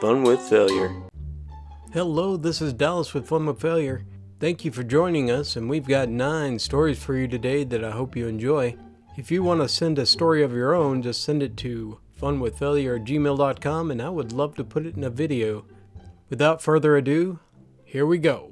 Fun with Failure. Hello, this is Dallas with Fun with Failure. Thank you for joining us, and we've got 9 stories for you today that I hope you enjoy. If you want to send a story of your own, just send it to funwithfailure@gmail.com and I would love to put it in a video. Without further ado, here we go.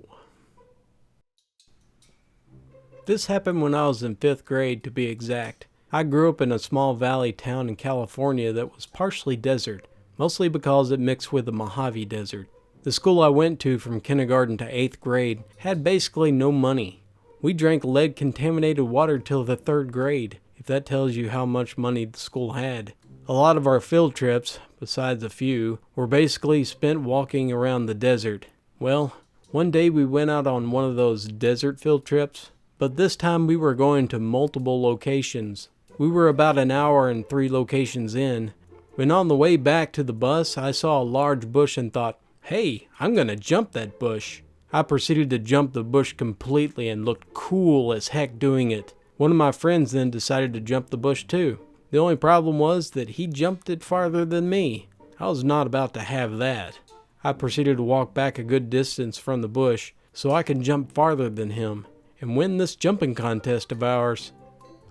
This happened when I was in 5th grade, to be exact. I grew up in a small valley town in California that was partially desert, mostly because it mixed with the Mojave Desert. The school I went to from kindergarten to 8th grade had basically no money. We drank lead-contaminated water till the 3rd grade, if that tells you how much money the school had. A lot of our field trips, besides a few, were basically spent walking around the desert. Well, one day we went out on one of those desert field trips, but this time we were going to multiple locations. We were about an hour and 3 locations in. When on the way back to the bus, I saw a large bush and thought, hey, I'm gonna jump that bush. I proceeded to jump the bush completely and looked cool as heck doing it. One of my friends then decided to jump the bush too. The only problem was that he jumped it farther than me. I was not about to have that. I proceeded to walk back a good distance from the bush so I could jump farther than him and win this jumping contest of ours.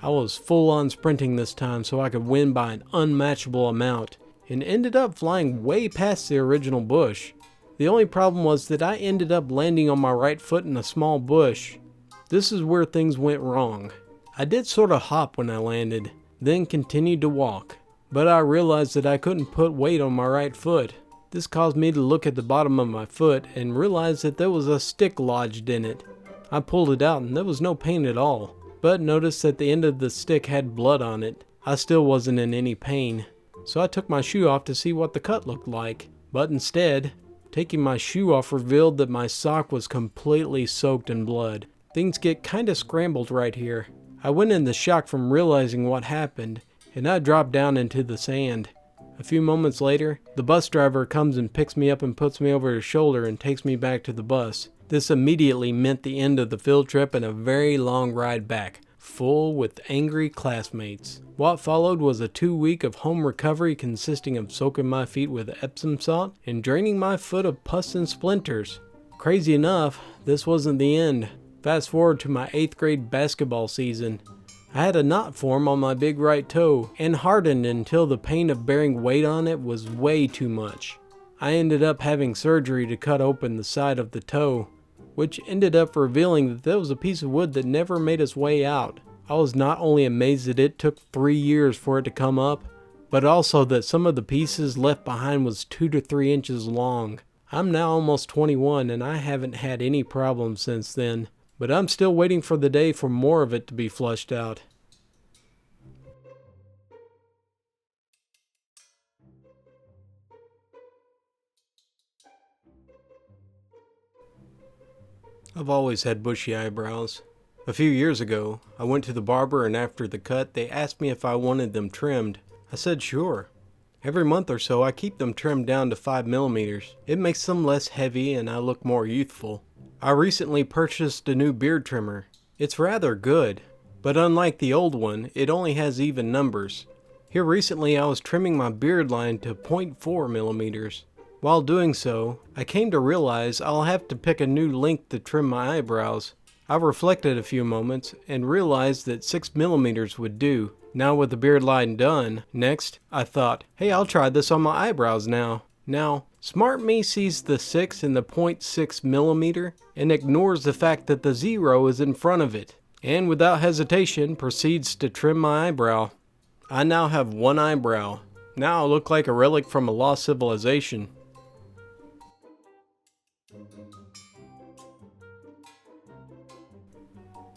I was full on sprinting this time so I could win by an unmatchable amount and ended up flying way past the original bush. The only problem was that I ended up landing on my right foot in a small bush. This is where things went wrong. I did sort of hop when I landed, then continued to walk, but I realized that I couldn't put weight on my right foot. This caused me to look at the bottom of my foot and realize that there was a stick lodged in it. I pulled it out and there was no pain at all, but noticed that the end of the stick had blood on it. I still wasn't in any pain, so I took my shoe off to see what the cut looked like, but instead, taking my shoe off revealed that my sock was completely soaked in blood. Things get kinda scrambled right here. I went into shock from realizing what happened, and I dropped down into the sand. A few moments later, the bus driver comes and picks me up and puts me over his shoulder and takes me back to the bus. This immediately meant the end of the field trip and a very long ride back, full with angry classmates. What followed was a 2-week of home recovery consisting of soaking my feet with Epsom salt and draining my foot of pus and splinters. Crazy enough, this wasn't the end. Fast forward to my 8th grade basketball season. I had a knot form on my big right toe and hardened until the pain of bearing weight on it was way too much. I ended up having surgery to cut open the side of the toe, which ended up revealing that there was a piece of wood that never made its way out. I was not only amazed that it took 3 years for it to come up, but also that some of the pieces left behind was 2 to 3 inches long. I'm now almost 21 and I haven't had any problems since then, but I'm still waiting for the day for more of it to be flushed out. I've always had bushy eyebrows. A few years ago, I went to the barber and after the cut, they asked me if I wanted them trimmed. I said sure. Every month or so, I keep them trimmed down to 5mm. It makes them less heavy and I look more youthful. I recently purchased a new beard trimmer. It's rather good, but unlike the old one, it only has even numbers. Here recently, I was trimming my beard line to 0.4mm. While doing so, I came to realize I'll have to pick a new length to trim my eyebrows. I reflected a few moments and realized that 6mm would do. Now with the beard line done, next, I thought, hey, I'll try this on my eyebrows now. Now, smart me sees the 6 in the 0.6mm and ignores the fact that the 0 is in front of it, and without hesitation proceeds to trim my eyebrow. I now have one eyebrow. Now I look like a relic from a lost civilization.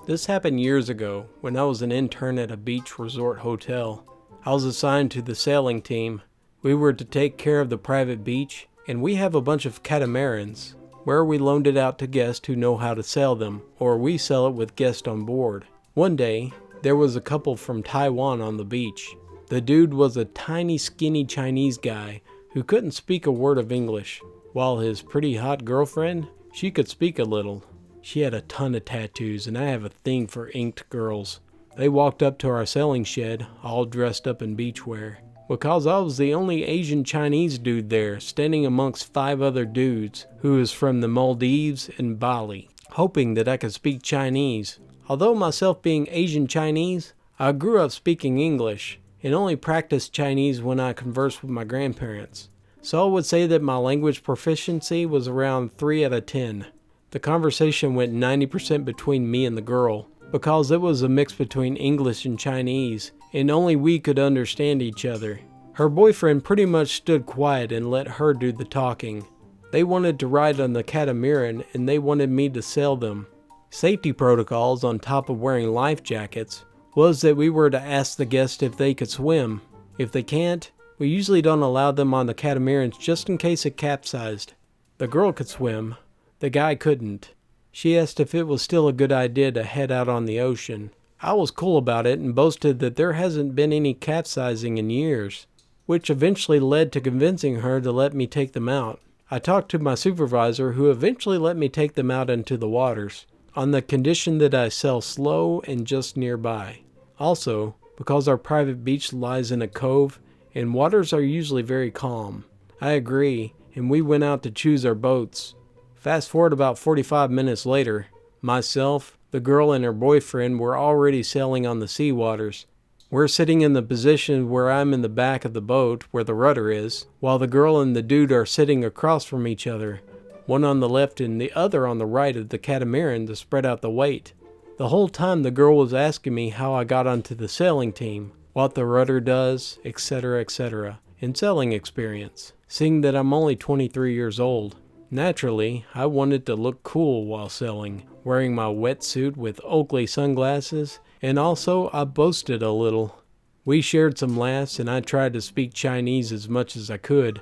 This happened years ago when I was an intern at a beach resort hotel. I was assigned to the sailing team. We were to take care of the private beach, and we have a bunch of catamarans, where we loaned it out to guests who know how to sail them, or we sell it with guests on board. One day, there was a couple from Taiwan on the beach. The dude was a tiny skinny Chinese guy who couldn't speak a word of English, while his pretty hot girlfriend, she could speak a little. She had a ton of tattoos, and I have a thing for inked girls. They walked up to our sailing shed, all dressed up in beachwear. because I was the only Asian Chinese dude there, standing amongst 5 other dudes who was from the Maldives and Bali, hoping that I could speak Chinese. Although myself being Asian Chinese, I grew up speaking English and only practiced Chinese when I conversed with my grandparents. So I would say that my language proficiency was around 3 out of 10. The conversation went 90% between me and the girl, because it was a mix between English and Chinese, and only we could understand each other. Her boyfriend pretty much stood quiet and let her do the talking. They wanted to ride on the catamaran and they wanted me to sell them. Safety protocols on top of wearing life jackets was that we were to ask the guests if they could swim. If they can't, we usually don't allow them on the catamarans just in case it capsized. The girl could swim, the guy couldn't. She asked if it was still a good idea to head out on the ocean. I was cool about it and boasted that there hasn't been any capsizing in years, which eventually led to convincing her to let me take them out. I talked to my supervisor, who eventually let me take them out into the waters, on the condition that I sail slow and just nearby. Also, because our private beach lies in a cove and waters are usually very calm. I agree, and we went out to choose our boats. Fast forward about 45 minutes later, myself, the girl and her boyfriend were already sailing on the sea waters. We're sitting in the position where I'm in the back of the boat where the rudder is, while the girl and the dude are sitting across from each other, one on the left and the other on the right of the catamaran to spread out the weight. The whole time the girl was asking me how I got onto the sailing team, what the rudder does, etc., and sailing experience, seeing that I'm only 23 years old. Naturally, I wanted to look cool while sailing, wearing my wetsuit with Oakley sunglasses, and also I boasted a little. We shared some laughs and I tried to speak Chinese as much as I could.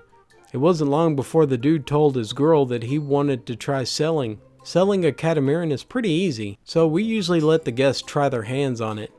It wasn't long before the dude told his girl that he wanted to try sailing. Selling a catamaran is pretty easy, so we usually let the guests try their hands on it.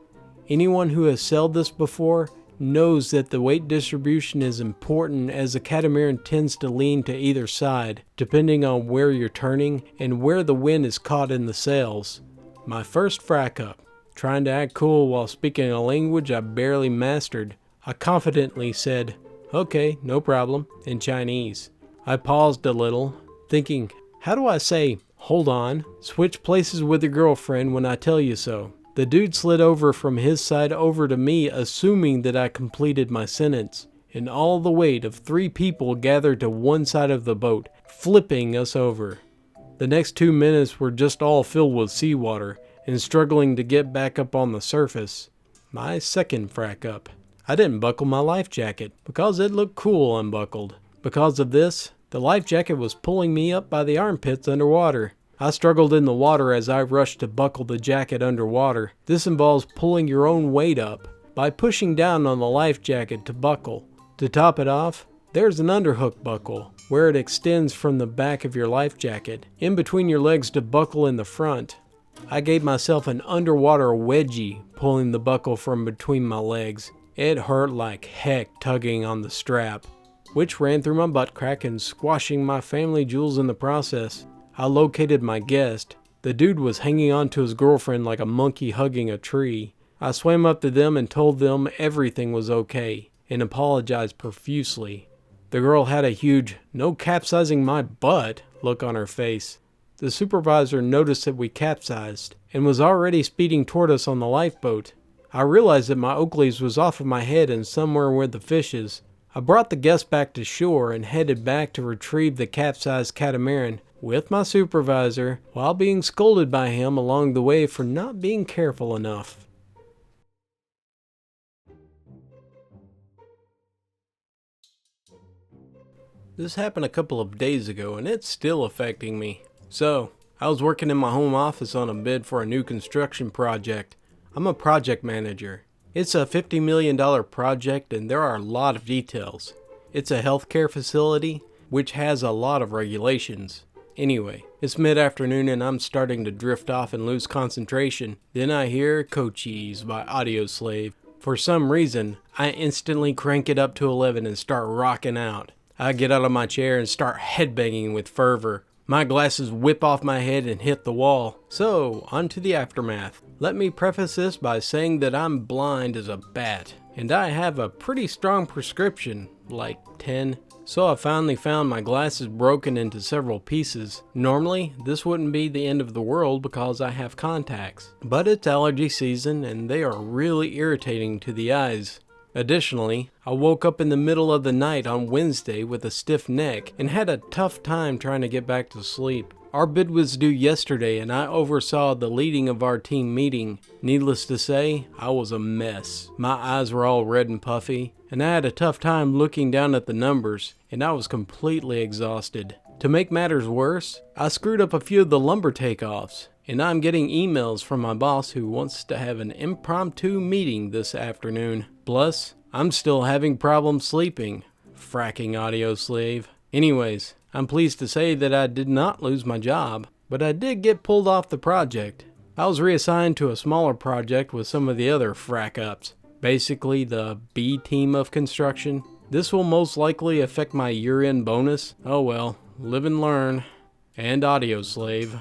Anyone who has sailed this before knows that the weight distribution is important, as the catamaran tends to lean to either side, depending on where you're turning and where the wind is caught in the sails. My first frack up. Trying to act cool while speaking a language I barely mastered, I confidently said, "Okay, no problem," in Chinese. I paused a little, thinking, how do I say, "Hold on, switch places with your girlfriend when I tell you so"? The dude slid over from his side over to me, assuming that I completed my sentence, and all the weight of 3 people gathered to one side of the boat, flipping us over. The next 2 minutes were just all filled with seawater, and struggling to get back up on the surface. My second frack up. I didn't buckle my life jacket, because it looked cool unbuckled. Because of this, the life jacket was pulling me up by the armpits underwater. I struggled in the water as I rushed to buckle the jacket underwater. This involves pulling your own weight up by pushing down on the life jacket to buckle. To top it off, there's an underhook buckle, where it extends from the back of your life jacket, in between your legs to buckle in the front. I gave myself an underwater wedgie pulling the buckle from between my legs. It hurt like heck tugging on the strap, which ran through my butt crack and squashing my family jewels in the process. I located my guest. The dude was hanging on to his girlfriend like a monkey hugging a tree. I swam up to them and told them everything was okay, and apologized profusely. The girl had a huge "no capsizing my butt" look on her face. The supervisor noticed that we capsized, and was already speeding toward us on the lifeboat. I realized that my Oakleys was off of my head and somewhere with the fishes. I brought the guest back to shore and headed back to retrieve the capsized catamaran with my supervisor, while being scolded by him along the way for not being careful enough. This happened a couple of days ago and it's still affecting me. So, I was working in my home office on a bid for a new construction project. I'm a project manager. It's a $50 million project and there are a lot of details. It's a healthcare facility, which has a lot of regulations. Anyway, it's mid-afternoon and I'm starting to drift off and lose concentration. Then I hear Cochise by Audioslave. For some reason, I instantly crank it up to 11 and start rocking out. I get out of my chair and start headbanging with fervor. My glasses whip off my head and hit the wall. So, on to the aftermath. Let me preface this by saying that I'm blind as a bat, and I have a pretty strong prescription, like 10. So I finally found my glasses broken into several pieces. Normally, this wouldn't be the end of the world because I have contacts, but it's allergy season and they are really irritating to the eyes. Additionally, I woke up in the middle of the night on Wednesday with a stiff neck and had a tough time trying to get back to sleep. Our bid was due yesterday and I oversaw the leading of our team meeting. Needless to say, I was a mess. My eyes were all red and puffy, and I had a tough time looking down at the numbers, and I was completely exhausted. To make matters worse, I screwed up a few of the lumber takeoffs, and I'm getting emails from my boss who wants to have an impromptu meeting this afternoon. Plus, I'm still having problems sleeping. Fracking audio slave. Anyways, I'm pleased to say that I did not lose my job, but I did get pulled off the project. I was reassigned to a smaller project with some of the other frack ups. Basically the B team of construction. This will most likely affect my year-end bonus. Oh well, live and learn. And audio slave.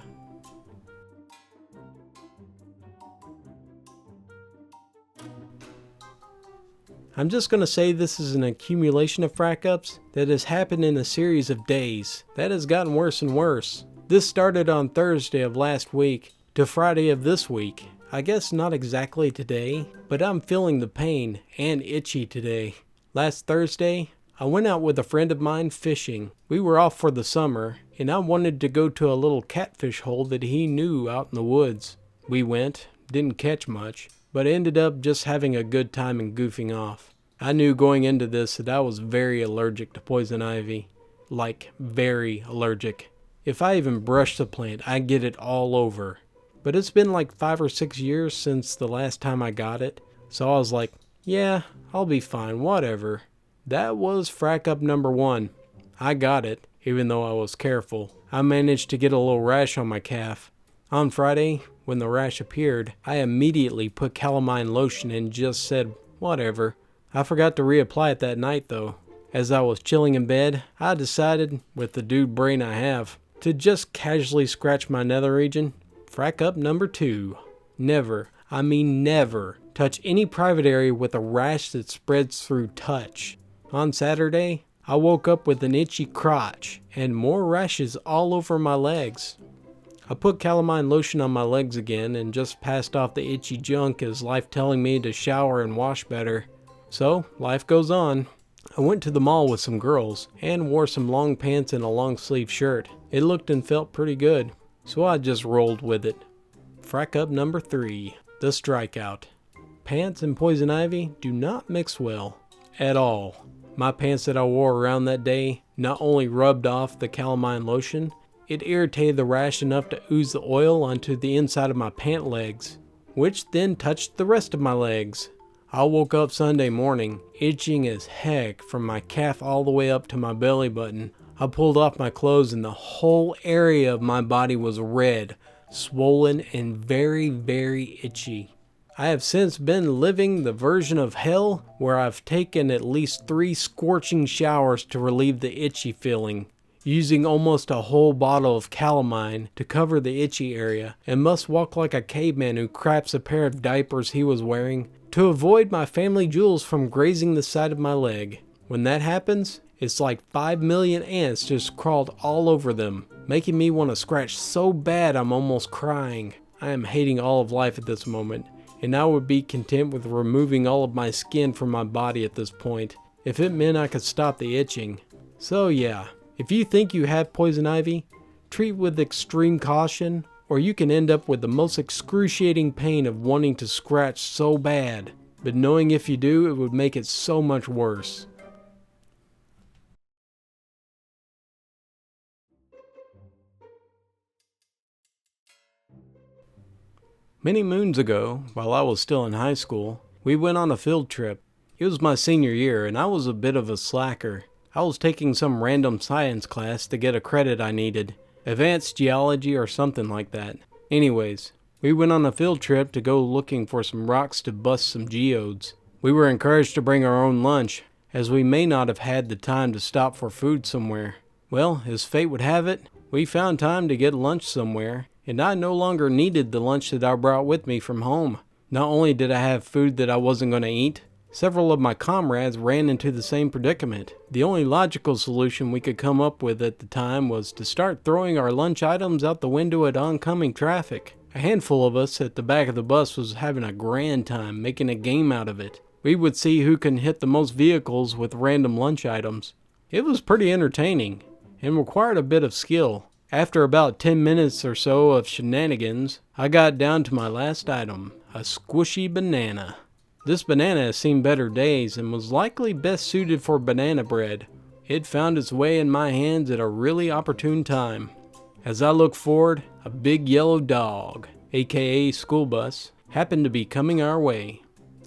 I'm just going to say this is an accumulation of frack ups that has happened in a series of days. That has gotten worse and worse. This started on Thursday of last week to Friday of this week. I guess not exactly today, but I'm feeling the pain and itchy today. Last Thursday, I went out with a friend of mine fishing. We were off for the summer, and I wanted to go to a little catfish hole that he knew out in the woods. We went, didn't catch much, but ended up just having a good time and goofing off. I knew going into this that I was very allergic to poison ivy. Like, very allergic. If I even brush the plant, I get it all over. But it's been like 5 or 6 years since the last time I got it, so I was like, yeah, I'll be fine, whatever. That was frack up number 1. I got it, even though I was careful. I managed to get a little rash on my calf. On Friday, when the rash appeared, I immediately put calamine lotion and just said, whatever. I forgot to reapply it that night though. As I was chilling in bed, I decided, with the dude brain I have, to just casually scratch my nether region. Frack up number 2. Never, I mean never, touch any private area with a rash that spreads through touch. On Saturday, I woke up with an itchy crotch and more rashes all over my legs. I put calamine lotion on my legs again and just passed off the itchy junk as life telling me to shower and wash better. So, life goes on. I went to the mall with some girls and wore some long pants and a long sleeve shirt. It looked and felt pretty good, so I just rolled with it. Frack up number 3, the strikeout. Pants and poison ivy do not mix well, at all. My pants that I wore around that day not only rubbed off the calamine lotion, it irritated the rash enough to ooze the oil onto the inside of my pant legs, which then touched the rest of my legs. I woke up Sunday morning, itching as heck from my calf all the way up to my belly button. I pulled off my clothes and the whole area of my body was red, swollen, and very, very itchy. I have since been living the version of hell where I've taken at least 3 scorching showers to relieve the itchy feeling, using almost a whole bottle of calamine to cover the itchy area, and must walk like a caveman who craps a pair of diapers he was wearing to avoid my family jewels from grazing the side of my leg. When that happens, it's like 5 million ants just crawled all over them, making me want to scratch so bad I'm almost crying. I am hating all of life at this moment, and I would be content with removing all of my skin from my body at this point, if it meant I could stop the itching. So yeah, if you think you have poison ivy, treat with extreme caution, or you can end up with the most excruciating pain of wanting to scratch so bad, but knowing if you do, it would make it so much worse. Many moons ago, while I was still in high school, we went on a field trip. It was my senior year and I was a bit of a slacker. I was taking some random science class to get a credit I needed. Advanced geology or something like that. Anyways, we went on a field trip to go looking for some rocks to bust some geodes. We were encouraged to bring our own lunch, as we may not have had the time to stop for food somewhere. Well, as fate would have it, we found time to get lunch somewhere, and I no longer needed the lunch that I brought with me from home. Not only did I have food that I wasn't going to eat, Several of my comrades ran into the same predicament. The only logical solution we could come up with at the time was to start throwing our lunch items out the window at oncoming traffic. A handful of us at the back of the bus was having a grand time making a game out of it. We would see who can hit the most vehicles with random lunch items. It was pretty entertaining and required a bit of skill. After about 10 minutes or so of shenanigans, I got down to my last item, a squishy banana. This banana has seen better days and was likely best suited for banana bread. It found its way in my hands at a really opportune time. As I look forward, a big yellow dog, aka school bus, happened to be coming our way.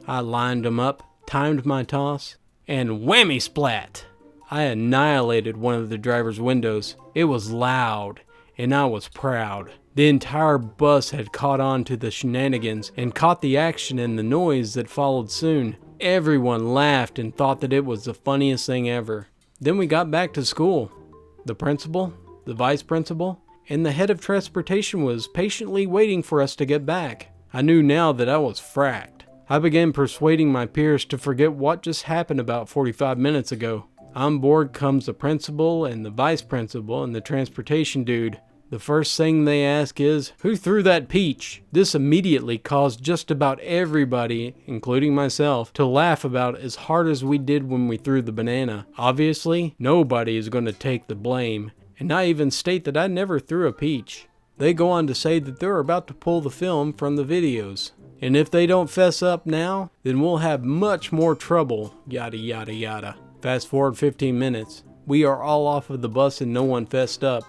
I lined him up, timed my toss, and whammy splat! I annihilated one of the driver's windows. It was loud, and I was proud. The entire bus had caught on to the shenanigans and caught the action and the noise that followed soon. Everyone laughed and thought that it was the funniest thing ever. Then we got back to school. The principal, the vice principal, and the head of transportation was patiently waiting for us to get back. I knew now that I was fracked. I began persuading my peers to forget what just happened about 45 minutes ago. On board comes the principal and the vice principal and the transportation dude. The first thing they ask is, "Who threw that peach?" This immediately caused just about everybody, including myself, to laugh about as hard as we did when we threw the banana. Obviously, nobody is going to take the blame, and I even state that I never threw a peach. They go on to say that they're about to pull the film from the videos, and if they don't fess up now, then we'll have much more trouble, yada yada yada. Fast forward 15 minutes. We are all off of the bus and no one fessed up.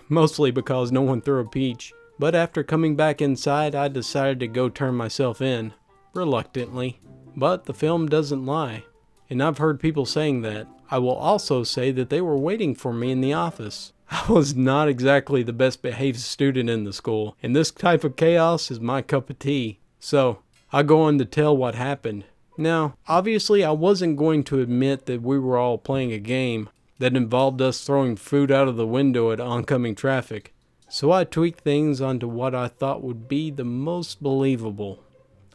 Mostly because no one threw a peach. But after coming back inside, I decided to go turn myself in. Reluctantly. But the film doesn't lie. And I've heard people saying that. I will also say that they were waiting for me in the office. I was not exactly the best behaved student in the school, and this type of chaos is my cup of tea. So, I'll go on to tell what happened. Now, obviously I wasn't going to admit that we were all playing a game that involved us throwing food out of the window at oncoming traffic. So I tweaked things onto what I thought would be the most believable.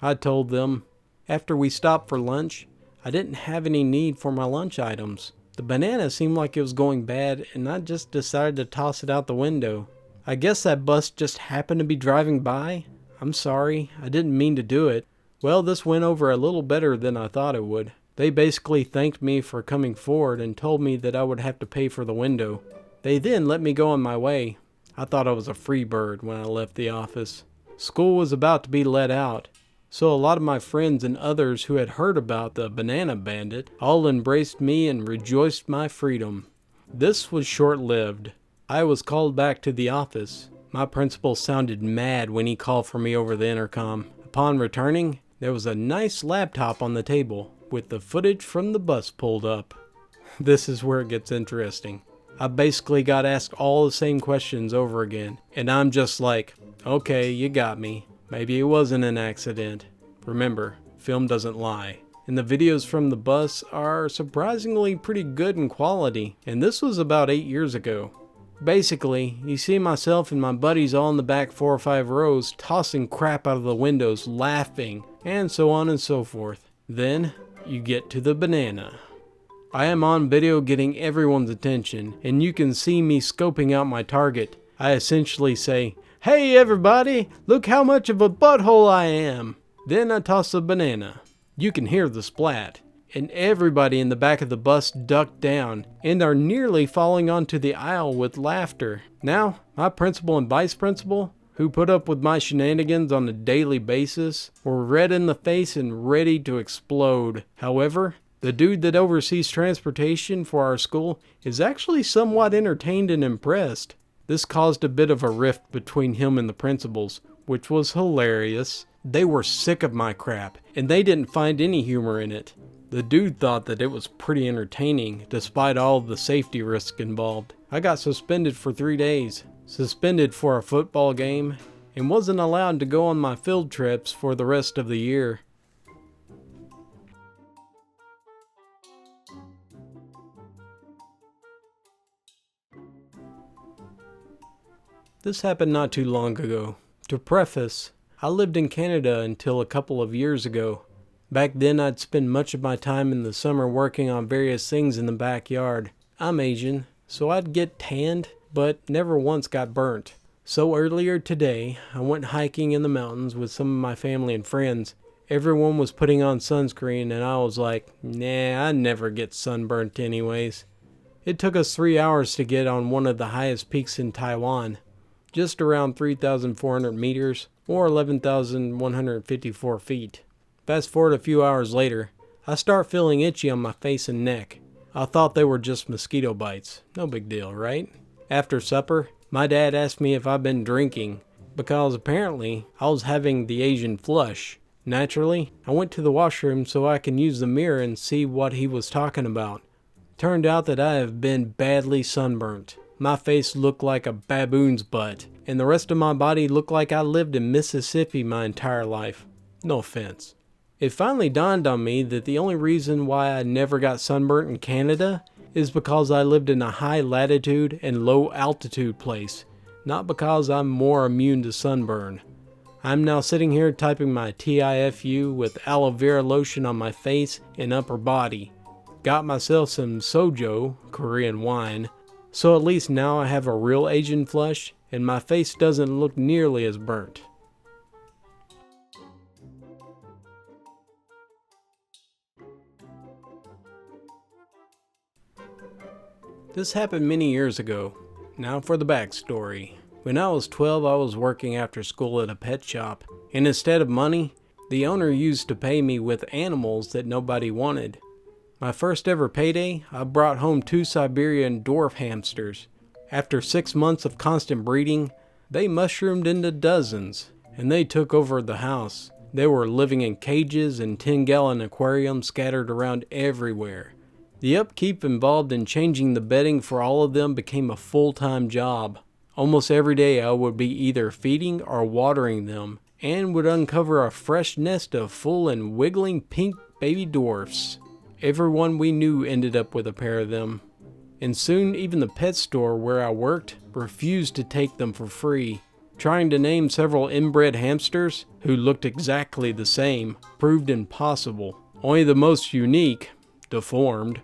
I told them, after we stopped for lunch, I didn't have any need for my lunch items. The banana seemed like it was going bad and I just decided to toss it out the window. I guess that bus just happened to be driving by. I'm sorry, I didn't mean to do it. Well, this went over a little better than I thought it would. They basically thanked me for coming forward and told me that I would have to pay for the window. They then let me go on my way. I thought I was a free bird when I left the office. School was about to be let out, so a lot of my friends and others who had heard about the banana bandit all embraced me and rejoiced my freedom. This was short-lived. I was called back to the office. My principal sounded mad when he called for me over the intercom. Upon returning, there was a nice laptop on the table with the footage from the bus pulled up. This is where it gets interesting. I basically got asked all the same questions over again, and I'm just like, okay, you got me. Maybe it wasn't an accident. Remember, film doesn't lie. And the videos from the bus are surprisingly pretty good in quality, and this was about 8 years ago. Basically, you see myself and my buddies all in the back 4 or 5 rows tossing crap out of the windows, laughing, and so on and so forth. Then, you get to the banana. I am on video getting everyone's attention, and you can see me scoping out my target. I essentially say, "Hey everybody, look how much of a butthole I am." Then I toss the banana. You can hear the splat, and everybody in the back of the bus ducked down and are nearly falling onto the aisle with laughter. Now, my principal and vice principal, who put up with my shenanigans on a daily basis, were red in the face and ready to explode. However, the dude that oversees transportation for our school is actually somewhat entertained and impressed. This caused a bit of a rift between him and the principals, which was hilarious. They were sick of my crap, and they didn't find any humor in it. The dude thought that it was pretty entertaining, despite all the safety risk involved. I got suspended for 3 days, suspended for a football game, and wasn't allowed to go on my field trips for the rest of the year. This happened not too long ago. To preface, I lived in Canada until a couple of years ago. Back then I'd spend much of my time in the summer working on various things in the backyard. I'm Asian, so I'd get tanned, but never once got burnt. So earlier today, I went hiking in the mountains with some of my family and friends. Everyone was putting on sunscreen and I was like, nah, I never get sunburnt anyways. It took us 3 hours to get on one of the highest peaks in Taiwan, just around 3,400 meters or 11,154 feet. Fast forward a few hours later, I start feeling itchy on my face and neck. I thought they were just mosquito bites. No big deal, right? After supper, my dad asked me if I'd been drinking, because apparently I was having the Asian flush. Naturally, I went to the washroom so I can use the mirror and see what he was talking about. Turned out that I have been badly sunburnt. My face looked like a baboon's butt, and the rest of my body looked like I lived in Mississippi my entire life. No offense. It finally dawned on me that the only reason why I never got sunburnt in Canada is because I lived in a high latitude and low altitude place, not because I'm more immune to sunburn. I'm now sitting here typing my TIFU with aloe vera lotion on my face and upper body. Got myself some sojo, Korean wine, so at least now I have a real Asian flush and my face doesn't look nearly as burnt. This happened many years ago. Now for the backstory. When I was 12, I was working after school at a pet shop, and instead of money, the owner used to pay me with animals that nobody wanted. My first ever payday, I brought home 2 Siberian dwarf hamsters. After 6 months of constant breeding, they mushroomed into dozens, and they took over the house. They were living in cages and 10-gallon aquariums scattered around everywhere. The upkeep involved in changing the bedding for all of them became a full-time job. Almost every day I would be either feeding or watering them, and would uncover a fresh nest of full and wiggling pink baby dwarfs. Everyone we knew ended up with a pair of them. And soon even the pet store where I worked refused to take them for free. Trying to name several inbred hamsters who looked exactly the same proved impossible. Only the most unique, deformed,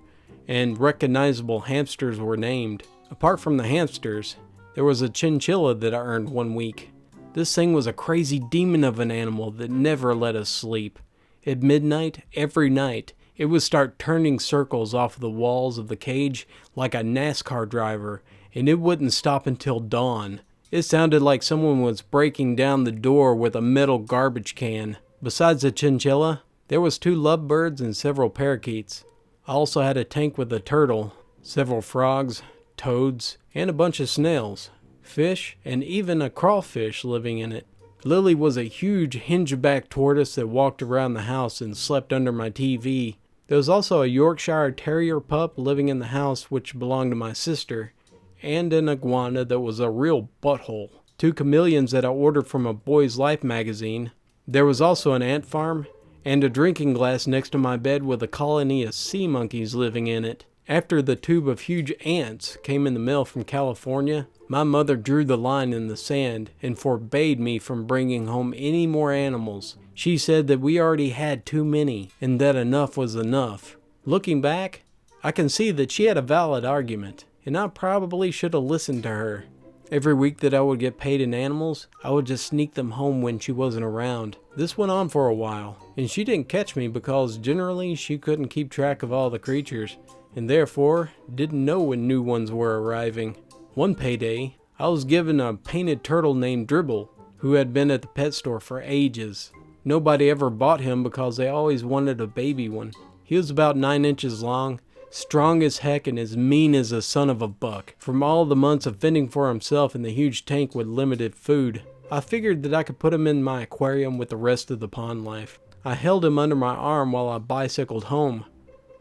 and recognizable hamsters were named. Apart from the hamsters, there was a chinchilla that I earned one week. This thing was a crazy demon of an animal that never let us sleep. At midnight, every night, it would start turning circles off the walls of the cage like a NASCAR driver, and it wouldn't stop until dawn. It sounded like someone was breaking down the door with a metal garbage can. Besides the chinchilla, there was 2 lovebirds and several parakeets. I also had a tank with a turtle, several frogs, toads, and a bunch of snails, fish, and even a crawfish living in it. Lily was a huge hingeback tortoise that walked around the house and slept under my TV. There was also a Yorkshire Terrier pup living in the house which belonged to my sister, and an iguana that was a real butthole. 2 chameleons that I ordered from a Boy's Life magazine. There was also an ant farm, and a drinking glass next to my bed with a colony of sea monkeys living in it. After the tube of huge ants came in the mail from California, my mother drew the line in the sand and forbade me from bringing home any more animals. She said that we already had too many and that enough was enough. Looking back, I can see that she had a valid argument, and I probably should have listened to her. Every week that I would get paid in animals, I would just sneak them home when she wasn't around. This went on for a while, and she didn't catch me because generally she couldn't keep track of all the creatures, and therefore didn't know when new ones were arriving. One payday, I was given a painted turtle named Dribble, who had been at the pet store for ages. Nobody ever bought him because they always wanted a baby one. He was about 9 inches long, strong as heck and as mean as a son of a buck, from all the months of fending for himself in the huge tank with limited food. I figured that I could put him in my aquarium with the rest of the pond life. I held him under my arm while I bicycled home.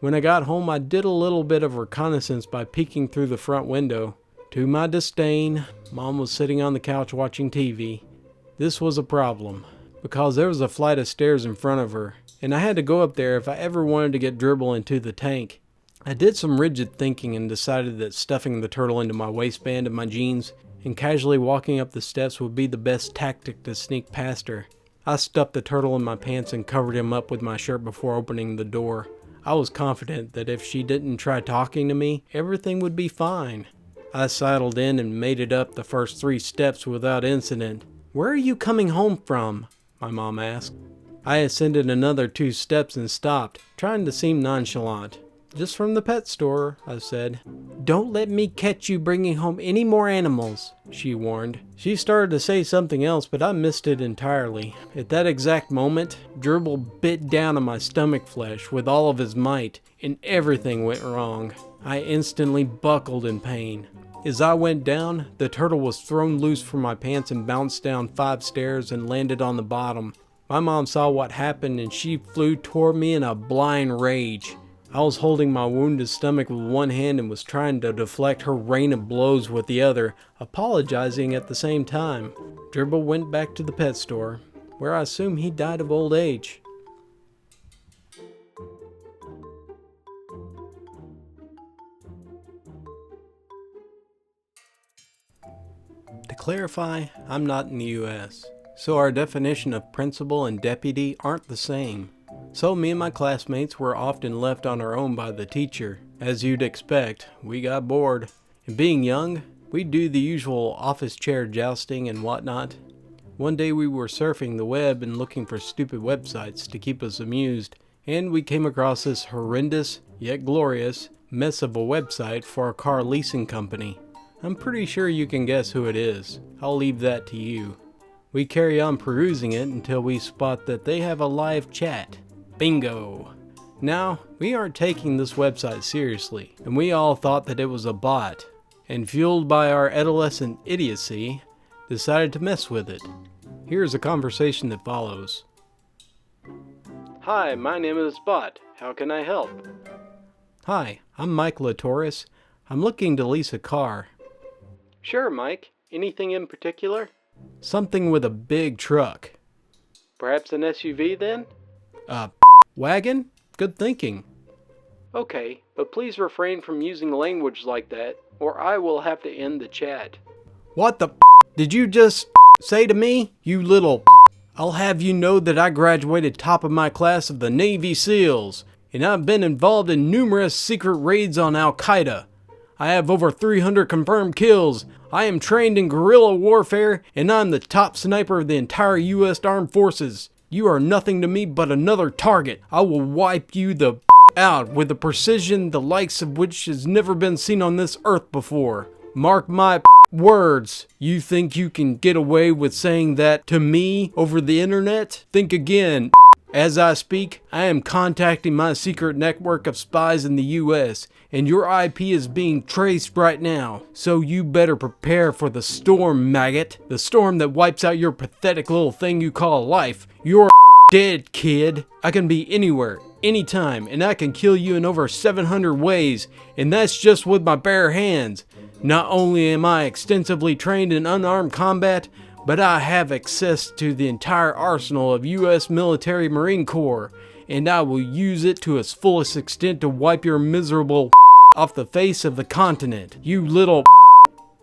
When I got home, I did a little bit of reconnaissance by peeking through the front window. To my disdain, Mom was sitting on the couch watching TV. This was a problem, because there was a flight of stairs in front of her, and I had to go up there if I ever wanted to get Dribble into the tank. I did some rigid thinking and decided that stuffing the turtle into my waistband of my jeans and casually walking up the steps would be the best tactic to sneak past her. I stuffed the turtle in my pants and covered him up with my shirt before opening the door. I was confident that if she didn't try talking to me, everything would be fine. I sidled in and made it up the first 3 steps without incident. "Where are you coming home from?" my mom asked. I ascended another 2 steps and stopped, trying to seem nonchalant. "Just from the pet store," I said. "Don't let me catch you bringing home any more animals," she warned. She started to say something else, but I missed it entirely. At that exact moment, Gerbil bit down on my stomach flesh with all of his might, and everything went wrong. I instantly buckled in pain. As I went down, the turtle was thrown loose from my pants and bounced down 5 stairs and landed on the bottom. My mom saw what happened and she flew toward me in a blind rage. I was holding my wounded stomach with one hand and was trying to deflect her rain of blows with the other, apologizing at the same time. Gerbil went back to the pet store, where I assume he died of old age. To clarify, I'm not in the US, so our definition of principal and deputy aren't the same. So me and my classmates were often left on our own by the teacher. As you'd expect, we got bored. And being young, we'd do the usual office chair jousting and whatnot. One day we were surfing the web and looking for stupid websites to keep us amused, and we came across this horrendous, yet glorious, mess of a website for a car leasing company. I'm pretty sure you can guess who it is. I'll leave that to you. We carry on perusing it until we spot that they have a live chat. Bingo! Now, we aren't taking this website seriously, and we all thought that it was a bot, and fueled by our adolescent idiocy, decided to mess with it. Here's a conversation that follows. "Hi, my name is Bot. How can I help?" "Hi, I'm Mike Latoris. I'm looking to lease a car." "Sure, Mike. Anything in particular?" "Something with a big truck." "Perhaps an SUV then?" Wagon? Good thinking." "Okay, but please refrain from using language like that, or I will have to end the chat." "What the did you just say to me, you little I'll have you know that I graduated top of my class of the Navy SEALs, and I've been involved in numerous secret raids on Al-Qaeda. I have over 300 confirmed kills. I am trained in guerrilla warfare, and I'm the top sniper of the entire U.S. Armed Forces. You are nothing to me but another target. I will wipe you the out with a precision the likes of which has never been seen on this earth before. Mark my words. You think you can get away with saying that to me over the internet? Think again. As I speak, I am contacting my secret network of spies in the US, and your IP is being traced right now. So you better prepare for the storm, maggot. The storm that wipes out your pathetic little thing you call life. You're dead, kid. I can be anywhere, anytime, and I can kill you in over 700 ways, and that's just with my bare hands. Not only am I extensively trained in unarmed combat, but I have access to the entire arsenal of U.S. military Marine Corps, and I will use it to its fullest extent to wipe your miserable off the face of the continent. You little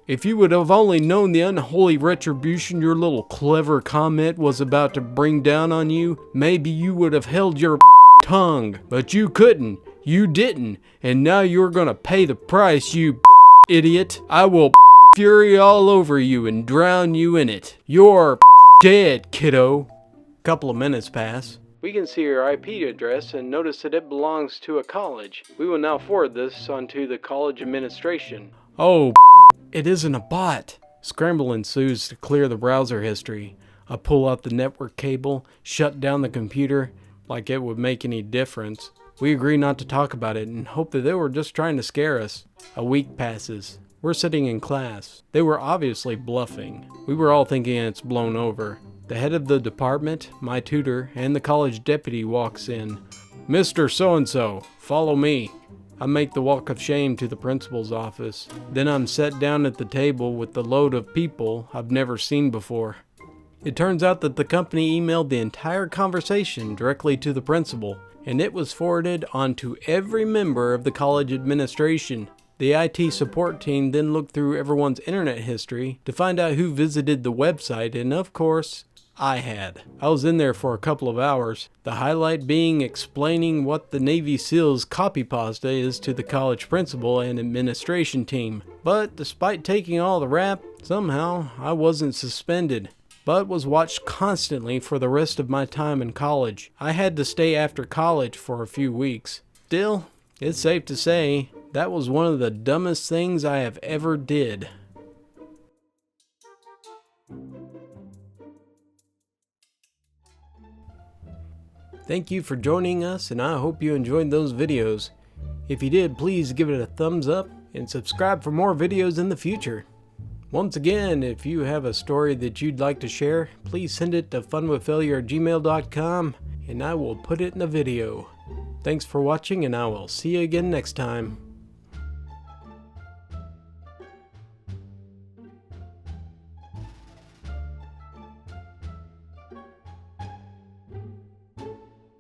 If you would have only known the unholy retribution your little clever comment was about to bring down on you, maybe you would have held your tongue. But you couldn't. You didn't. And now you're gonna pay the price, you idiot. I will fury all over you and drown you in it. You're dead, kiddo. Couple of minutes pass. We can see your IP address and notice that it belongs to a college. We will now forward this onto the college administration. Oh, it isn't a bot. Scramble ensues to clear the browser history. I pull out the network cable, shut down the computer, like it would make any difference. We agree not to talk about it and hope that they were just trying to scare us. A week passes. We're sitting in class. They were obviously bluffing. We were all thinking it's blown over. The head of the department, my tutor, and the college deputy walks in. "Mr. So-and-so, follow me." I make the walk of shame to the principal's office. Then I'm set down at the table with the load of people I've never seen before. It turns out that the company emailed the entire conversation directly to the principal, and it was forwarded on to every member of the college administration. The IT support team then looked through everyone's internet history to find out who visited the website, and of course, I had. I was in there for a couple of hours, the highlight being explaining what the Navy SEALs copy pasta is to the college principal and administration team. But despite taking all the rap, somehow I wasn't suspended, but was watched constantly for the rest of my time in college. I had to stay after college for a few weeks. Still, it's safe to say, that was one of the dumbest things I have ever did. Thank you for joining us, and I hope you enjoyed those videos. If you did, please give it a thumbs up and subscribe for more videos in the future. Once again, if you have a story that you'd like to share, please send it to funwithfailure@gmail.com and I will put it in a video. Thanks for watching, and I will see you again next time.